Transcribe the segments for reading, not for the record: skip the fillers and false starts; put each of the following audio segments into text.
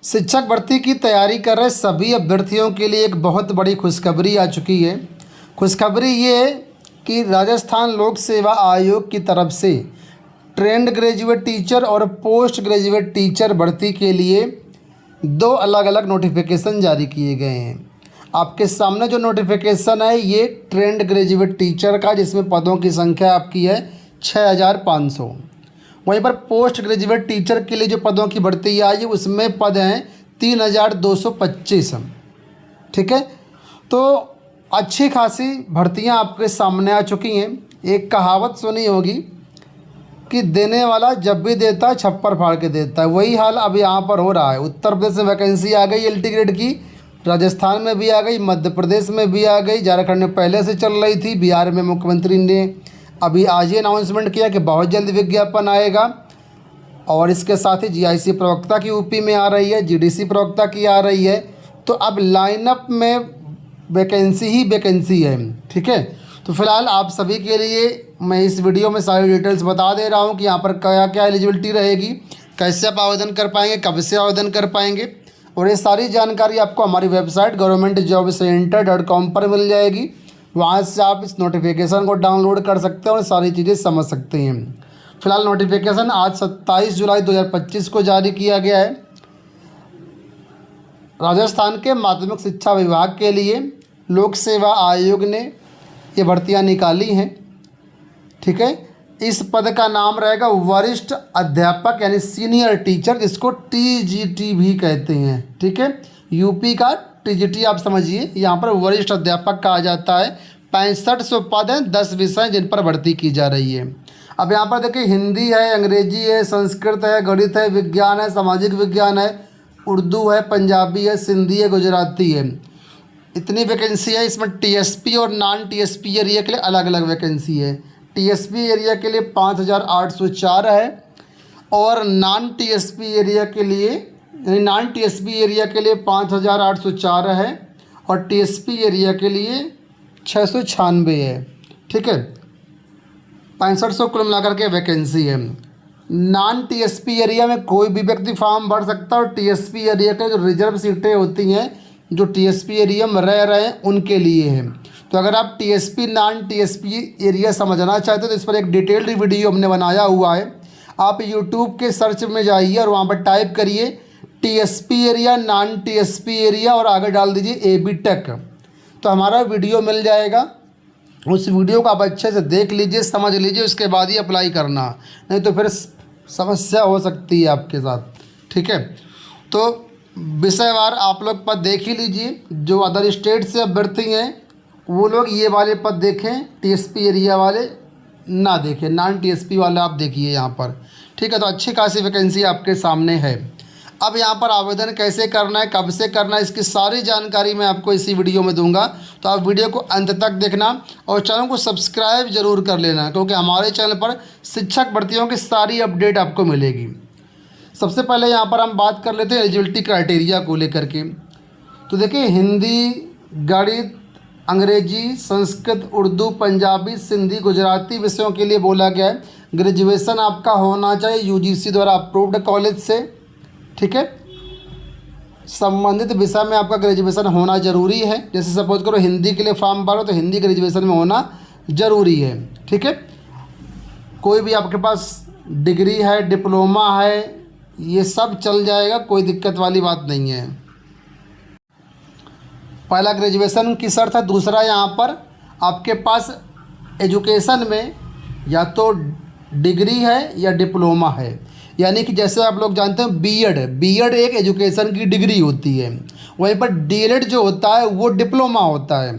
शिक्षक भर्ती की तैयारी कर रहे सभी अभ्यर्थियों के लिए एक बहुत बड़ी खुशखबरी आ चुकी है। खुशखबरी ये है कि राजस्थान लोक सेवा आयोग की तरफ से ट्रेंड ग्रेजुएट टीचर और पोस्ट ग्रेजुएट टीचर भर्ती के लिए दो अलग अलग नोटिफिकेशन जारी किए गए हैं। आपके सामने जो नोटिफिकेशन है ये ट्रेंड ग्रेजुएट टीचर का, जिसमें पदों की संख्या आपकी है 6500। वहीं पर पोस्ट ग्रेजुएट टीचर के लिए जो पदों की भर्ती आई है उसमें पद हैं 3225। ठीक है, तो अच्छी खासी भर्तियां आपके सामने आ चुकी हैं। एक कहावत सुनी होगी कि देने वाला जब भी देता है छप्पर फाड़ के देता है। वही हाल अब यहाँ पर हो रहा है। उत्तर प्रदेश में वैकेंसी आ गई LT ग्रेड की, राजस्थान में भी आ गई, मध्य प्रदेश में भी आ गई, झारखंड में पहले से चल रही थी, बिहार में मुख्यमंत्री ने अभी आज ही अनाउंसमेंट किया कि बहुत जल्द विज्ञापन आएगा। और इसके साथ ही GIC प्रवक्ता की UP में आ रही है, GDC प्रवक्ता की आ रही है। तो अब लाइनअप में वैकेंसी ही वैकेंसी है। ठीक है, तो फिलहाल आप सभी के लिए मैं इस वीडियो में सारी डिटेल्स बता दे रहा हूँ कि यहाँ पर क्या क्या एलिजिबिलिटी रहेगी, कैसे आप आवेदन कर पाएंगे, कब से आवेदन कर पाएंगे। और ये सारी जानकारी आपको हमारी वेबसाइट governmentjobcenter.com पर मिल जाएगी। वहाँ से आप इस नोटिफिकेशन को डाउनलोड कर सकते हैं और सारी चीज़ें समझ सकते हैं। फिलहाल नोटिफिकेशन आज 27 जुलाई 2025 को जारी किया गया है। राजस्थान के माध्यमिक शिक्षा विभाग के लिए लोक सेवा आयोग ने ये भर्तियां निकाली हैं। ठीक है, इस पद का नाम रहेगा वरिष्ठ अध्यापक यानी सीनियर टीचर, जिसको TGT भी कहते हैं। ठीक है, UP का TGT आप समझिए, यहाँ पर वरिष्ठ अध्यापक कहा जाता है। 6500 पद हैं, 10 विषय जिन पर भर्ती की जा रही है। अब यहाँ पर देखिए हिंदी है, अंग्रेजी है, संस्कृत है, गणित है, विज्ञान है, सामाजिक विज्ञान है, उर्दू है, पंजाबी है, सिंधी है, गुजराती है। इतनी वैकेंसी है। इसमें TSP और नॉन TSP एरिया के लिए अलग अलग वैकेंसी है। TSP एरिया के लिए 5804 है और नॉन TSP एरिया के लिए नॉन TSP एरिया के लिए 5804 है और TSP एरिया के लिए 696 है। ठीक है, 6500 कुल मिलाकर के वैकेंसी है। नॉन TSP एरिया में कोई भी व्यक्ति फॉर्म भर सकता है और TSP एरिया के जो रिजर्व सीटें होती हैं जो TSP एरिया में रह रहे हैं उनके लिए है। तो अगर आप TSP नॉन TSP एरिया समझना चाहते हो तो इस पर एक डिटेल्ड वीडियो हमने बनाया हुआ है। आप YouTube के सर्च में जाइए और वहाँ पर टाइप करिए TSP area, non TSP area और आगे डाल दीजिए AB टेक, तो हमारा वीडियो मिल जाएगा। उस वीडियो को आप अच्छे से देख लीजिए, समझ लीजिए, उसके बाद ही अप्लाई करना, नहीं तो फिर समस्या हो सकती है आपके साथ। ठीक है, तो विषयवार आप लोग पद देख ही लीजिए। जो अदर स्टेट से अभ्यर्थी हैं वो लोग ये वाले पद देखें, TSP एरिया वाले ना देखें, नॉन TSP वाले आप देखिए यहाँ पर। ठीक है, तो अच्छी खासी वैकेंसी आपके सामने है। अब यहाँ पर आवेदन कैसे करना है, कब से करना है, इसकी सारी जानकारी मैं आपको इसी वीडियो में दूंगा। तो आप वीडियो को अंत तक देखना और चैनल को सब्सक्राइब जरूर कर लेना, क्योंकि हमारे चैनल पर शिक्षक भर्तियों की सारी अपडेट आपको मिलेगी। सबसे पहले यहाँ पर हम बात कर लेते हैं एलिजिबिलिटी क्राइटेरिया को लेकर के। तो देखिए हिंदी, गणित, अंग्रेजी, संस्कृत, उर्दू, पंजाबी, सिंधी, गुजराती विषयों के लिए बोला गया है। ग्रेजुएशन आपका होना चाहिए UGC द्वारा अप्रूव्ड कॉलेज से। ठीक है, संबंधित विषय में आपका ग्रेजुएशन होना ज़रूरी है। जैसे सपोज करो हिंदी के लिए फॉर्म भरो तो हिंदी ग्रेजुएशन में होना ज़रूरी है। ठीक है, कोई भी आपके पास डिग्री है, डिप्लोमा है, ये सब चल जाएगा, कोई दिक्कत वाली बात नहीं है। पहला ग्रेजुएशन की शर्त है। दूसरा यहाँ पर आपके पास एजुकेशन में या तो डिग्री है या डिप्लोमा है, यानी कि जैसे आप लोग जानते हैं बीएड एक एजुकेशन की डिग्री होती है। वहीं पर DLED जो होता है वो डिप्लोमा होता है।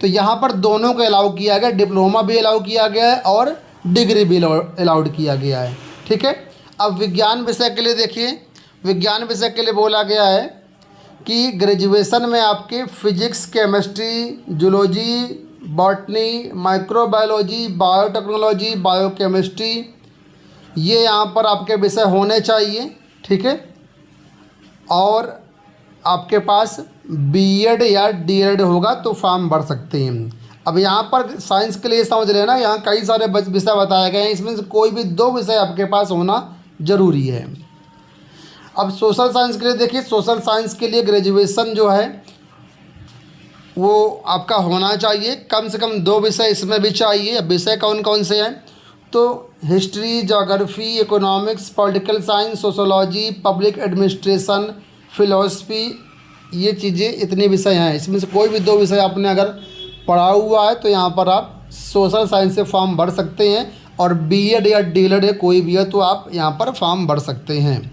तो यहाँ पर दोनों को अलाउ किया गया, डिप्लोमा भी अलाउ किया गया है और डिग्री भी अलाउड किया गया है। ठीक है, अब विज्ञान विषय के लिए देखिए, विज्ञान विषय के लिए बोला गया है कि ग्रेजुएशन में आपके physics, chemistry, zoology, botany, microbiology, biotechnology, biochemistry, ये यहाँ पर आपके विषय होने चाहिए। ठीक है, और आपके पास BEd या DLED होगा तो फॉर्म भर सकते हैं। अब यहाँ पर साइंस के लिए समझ लेना, यहाँ कई सारे विषय बताए गए हैं, इसमें से कोई भी 2 विषय आपके पास होना ज़रूरी है। अब सोशल साइंस के लिए देखिए, सोशल साइंस के लिए ग्रेजुएशन जो है वो आपका होना चाहिए, कम से कम 2 विषय इसमें भी चाहिए। अब विषय कौन कौन से हैं, तो history, geography, economics, political science, sociology, public administration, philosophy, ये चीज़ें इतने विषय हैं। इसमें से कोई भी 2 विषय आपने अगर पढ़ा हुआ है तो यहाँ पर आप सोशल साइंस से फॉर्म भर सकते हैं। और बीएड या डीएलएड है कोई भी है तो आप यहाँ पर फॉर्म भर सकते हैं।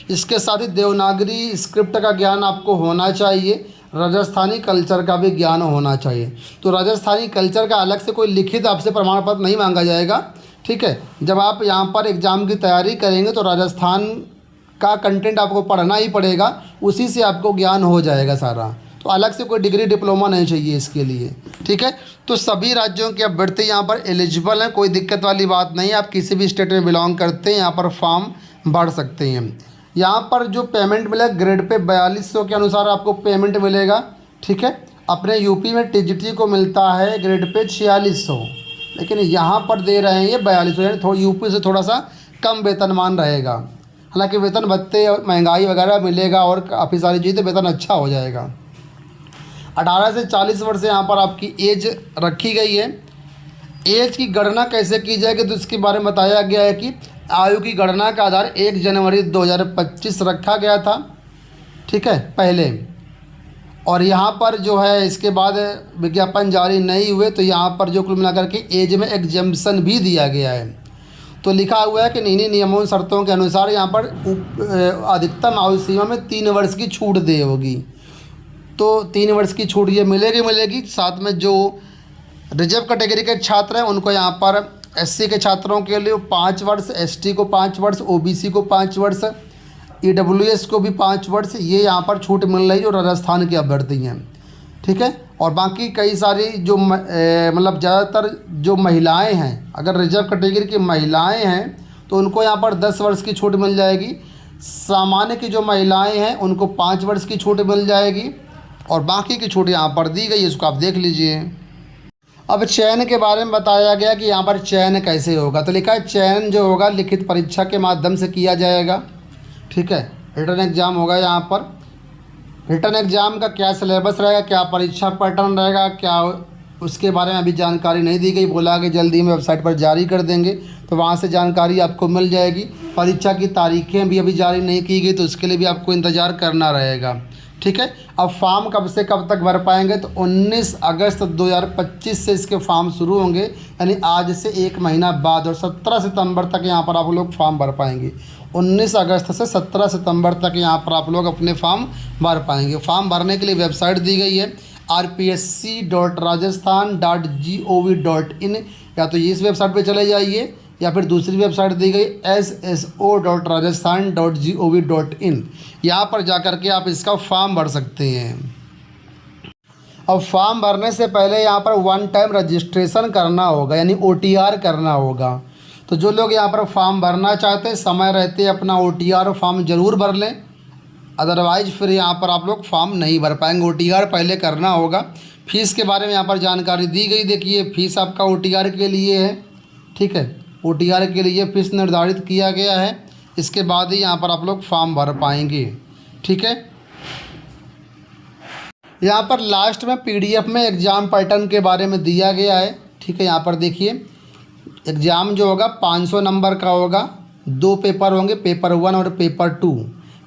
इसके साथ ही देवनागरी स्क्रिप्ट का ज्ञान आपको होना चाहिए, राजस्थानी कल्चर का भी ज्ञान होना चाहिए। तो राजस्थानी कल्चर का अलग से कोई लिखित आपसे प्रमाण पत्र नहीं मांगा जाएगा, ठीक है। जब आप यहाँ पर एग्ज़ाम की तैयारी करेंगे तो राजस्थान का कंटेंट आपको पढ़ना ही पड़ेगा, उसी से आपको ज्ञान हो जाएगा सारा। तो अलग से कोई डिग्री डिप्लोमा नहीं चाहिए इसके लिए, ठीक है। तो सभी राज्यों के अभ्यर्थी यहाँ पर एलिजिबल हैं, कोई दिक्कत वाली बात नहीं है। आप किसी भी स्टेट में बिलोंग करते हैं यहाँ पर फॉर्म भर सकते हैं। यहाँ पर जो पेमेंट मिलेगा ग्रेड पे 4200 के अनुसार आपको पेमेंट मिलेगा, ठीक है। अपने यूपी में टीजीटी को मिलता है ग्रेड पे 4600, लेकिन यहाँ पर दे रहे हैं ये 4200, यानी थोड़ा यूपी से थोड़ा सा कम वेतनमान रहेगा। हालांकि वेतन भत्ते, महंगाई वगैरह मिलेगा और काफ़ी सारी चीज़ें, वेतन अच्छा हो जाएगा। 18 से 40 वर्ष यहाँ पर आपकी एज रखी गई है। एज की गणना कैसे की जाएगी तो इसके बारे में बताया गया है कि आयु की गणना का आधार 1 जनवरी 2025 रखा गया था, ठीक है, पहले। और यहाँ पर जो है इसके बाद विज्ञापन जारी नहीं हुए तो यहाँ पर जो कुल मिलाकर के एज में एग्जेम्पशन भी दिया गया है। तो लिखा हुआ है कि इन्हीं नियमों शर्तों के अनुसार यहाँ पर अधिकतम आयु सीमा में 3 वर्ष की छूट दे होगी। तो 3 वर्ष की छूट ये मिलेगी। साथ में जो रिजर्व कैटेगरी के छात्र हैं उनको यहाँ पर एससी के छात्रों के लिए 5 वर्ष, एसटी को 5 वर्ष, ओबीसी को 5 वर्ष, ईडब्ल्यूएस को भी 5 वर्ष, ये यहाँ पर छूट मिल रही है जो राजस्थान के अभ्यर्थी हैं, ठीक है। और बाकी कई सारी जो मतलब ज़्यादातर जो महिलाएं हैं, अगर रिजर्व कैटेगरी की महिलाएं हैं तो उनको यहाँ पर 10 वर्ष की छूट मिल जाएगी। सामान्य की जो महिलाएं हैं उनको 5 वर्ष की छूट मिल जाएगी और बाकी की छूट यहाँ पर दी गई है, इसको आप देख लीजिए। अब चयन के बारे में बताया गया कि यहाँ पर चयन कैसे होगा। तो लिखा है चयन जो होगा लिखित परीक्षा के माध्यम से किया जाएगा, ठीक है। रिटर्न एग्ज़ाम होगा। यहाँ पर रिटर्न एग्ज़ाम का क्या सिलेबस रहेगा, क्या परीक्षा पैटर्न रहेगा, क्या उसके बारे में अभी जानकारी नहीं दी गई। बोला कि जल्दी में वेबसाइट पर जारी कर देंगे तो वहाँ से जानकारी आपको मिल जाएगी। परीक्षा की तारीखें भी अभी जारी नहीं की गई तो उसके लिए भी आपको इंतज़ार करना रहेगा, ठीक है। अब फॉर्म कब से कब तक भर पाएंगे तो 19 अगस्त 2025 से इसके फॉर्म शुरू होंगे, यानी आज से 1 महीना बाद, और 17 सितंबर तक यहाँ पर आप लोग फॉर्म भर पाएंगे। 19 अगस्त से 17 सितंबर तक यहाँ पर आप लोग अपने फॉर्म भर पाएंगे। फॉर्म भरने के लिए वेबसाइट दी गई है rpsc.rajasthan.gov.in, या तो इस वेबसाइट पर चले जाइए या फिर दूसरी वेबसाइट दी गई sso.rajasthan.gov.in, यहाँ पर जाकर के आप इसका फॉर्म भर सकते हैं। अब फॉर्म भरने से पहले यहाँ पर 1 टाइम रजिस्ट्रेशन करना होगा, यानी OTR करना होगा। तो जो लोग यहाँ पर फॉर्म भरना चाहते हैं समय रहते अपना OTR फॉर्म ज़रूर भर लें, अदरवाइज फिर यहाँ पर आप लोग फॉर्म नहीं भर पाएंगे। OTR पहले करना होगा। फ़ीस के बारे में यहाँ पर जानकारी दी गई, देखिए फ़ीस आपका OTR के लिए है, ठीक है। OTR के लिए फ़ीस निर्धारित किया गया है, इसके बाद ही यहाँ पर आप लोग फॉर्म भर पाएंगे, ठीक है। यहाँ पर लास्ट में PDF में एग्ज़ाम पैटर्न के बारे में दिया गया है, ठीक है। यहाँ पर देखिए एग्ज़ाम जो होगा 500 नंबर का होगा, 2 पेपर होंगे, पेपर 1 और पेपर 2।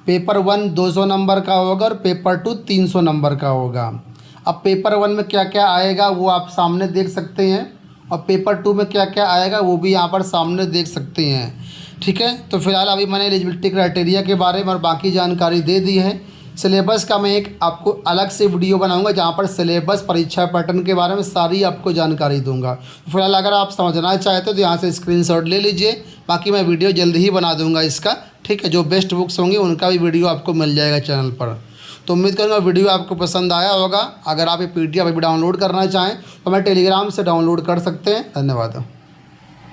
पेपर 1 200 नंबर का होगा और पेपर 2 300 नंबर का होगा। अब पेपर 1 में क्या क्या आएगा वो आप सामने देख सकते हैं और पेपर 2 में क्या क्या आएगा वो भी यहाँ पर सामने देख सकते हैं, ठीक है। तो फिलहाल अभी मैंने एलिजिबिलिटी क्राइटेरिया के बारे में और बाकी जानकारी दे दी है। सिलेबस का मैं एक आपको अलग से वीडियो बनाऊंगा जहाँ पर सिलेबस, परीक्षा पैटर्न के बारे में सारी आपको जानकारी दूंगा। फिलहाल अगर आप समझना चाहते हो तो यहाँ से स्क्रीनशॉट ले लीजिए, बाकी मैं वीडियो जल्दी ही बना दूंगा इसका, ठीक है। जो बेस्ट बुक्स होंगी उनका भी वीडियो आपको मिल जाएगा चैनल पर। तो उम्मीद करूँगा वीडियो आपको पसंद आया होगा। अगर आप ये PDF अभी डाउनलोड करना चाहें तो मैं टेलीग्राम से डाउनलोड कर सकते हैं। धन्यवाद।